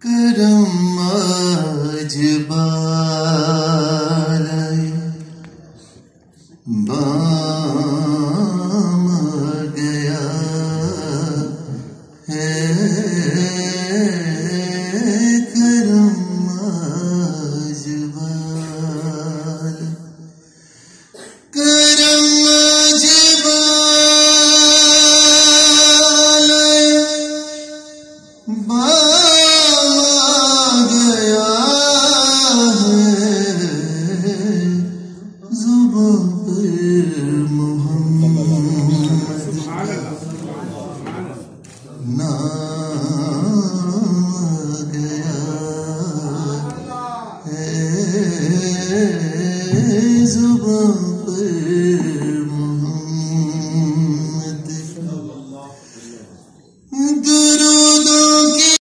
کرم آج بالائے بام گیا ہے کرم آج بالائے کرم آج بالائے بام گیا ہے زباں پر محمد